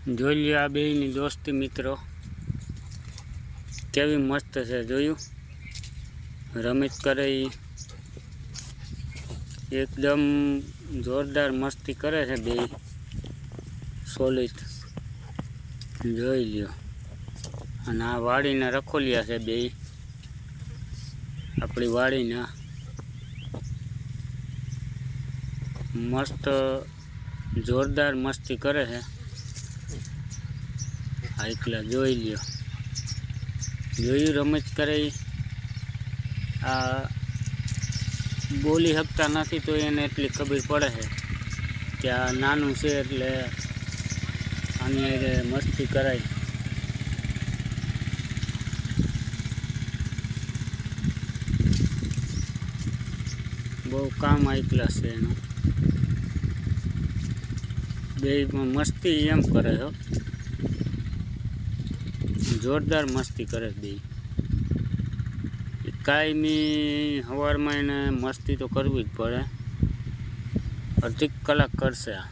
જોઈ લ્યો આ બેયની દોસ્તી મિત્રો કેવી મસ્ત છે। જોયું રમત કરે ઈ એકદમ જોરદાર મસ્તી કરે છે બે સોલિડ। જોઈ લ્યો અને આ વાડીના રખોલિયા છે બે આપણી વાડીના મસ્ત જોરદાર મસ્તી કરે છે। આ એકલા જોઈ લ્યો જોયું રમત કરે આ બોલી શકતા નથી તો એને એટલી ખબર પડે છે કે આ નાનું છે એટલે આની મસ્તી કરાય। બહુ કામ એકલા છે એનું બે મસ્તી એમ કરે છો જોરદાર મસ્તી કરે બે કાયમી સવારમાં એને મસ્તી તો કરવી જ પડે અડધી કલાક કરશે આ।